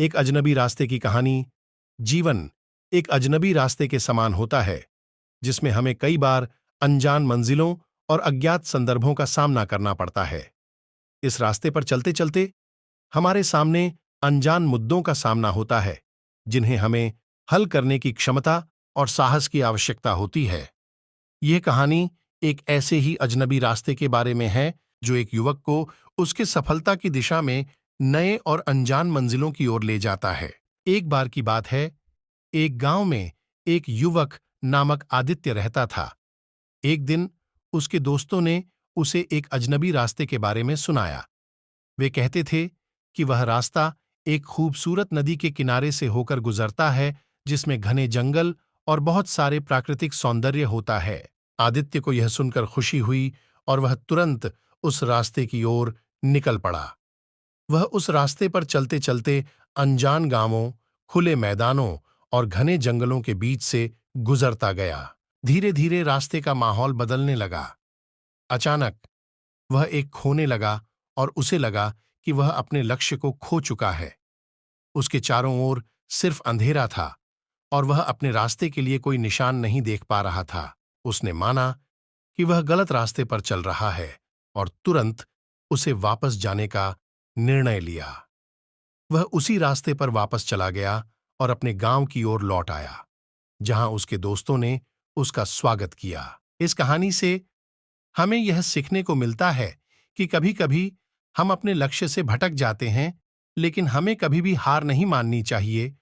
एक अजनबी रास्ते की कहानी। जीवन एक अजनबी रास्ते के समान होता है, जिसमें हमें कई बार अनजान मंजिलों और अज्ञात संदर्भों का सामना करना पड़ता है। इस रास्ते पर चलते चलते हमारे सामने अनजान मुद्दों का सामना होता है, जिन्हें हमें हल करने की क्षमता और साहस की आवश्यकता होती है। यह कहानी एक ऐसे ही अजनबी रास्ते के बारे में है, जो एक युवक को उसके सफलता की दिशा में नए और अनजान मंजिलों की ओर ले जाता है। एक बार की बात है, एक गांव में एक युवक नामक आदित्य रहता था। एक दिन उसके दोस्तों ने उसे एक अजनबी रास्ते के बारे में सुनाया। वे कहते थे कि वह रास्ता एक खूबसूरत नदी के किनारे से होकर गुजरता है, जिसमें घने जंगल और बहुत सारे प्राकृतिक सौंदर्य होता है। आदित्य को यह सुनकर खुशी हुई और वह तुरंत उस रास्ते की ओर निकल पड़ा। वह उस रास्ते पर चलते चलते अनजान गांवों, खुले मैदानों और घने जंगलों के बीच से गुजरता गया। धीरे धीरे रास्ते का माहौल बदलने लगा। अचानक वह एक खोने लगा और उसे लगा कि वह अपने लक्ष्य को खो चुका है। उसके चारों ओर सिर्फ अंधेरा था और वह अपने रास्ते के लिए कोई निशान नहीं देख पा रहा था। उसने माना कि वह गलत रास्ते पर चल रहा है और तुरंत उसे वापस जाने का निर्णय लिया। वह उसी रास्ते पर वापस चला गया और अपने गांव की ओर लौट आया, जहां उसके दोस्तों ने उसका स्वागत किया। इस कहानी से हमें यह सीखने को मिलता है कि कभी-कभी हम अपने लक्ष्य से भटक जाते हैं, लेकिन हमें कभी भी हार नहीं माननी चाहिए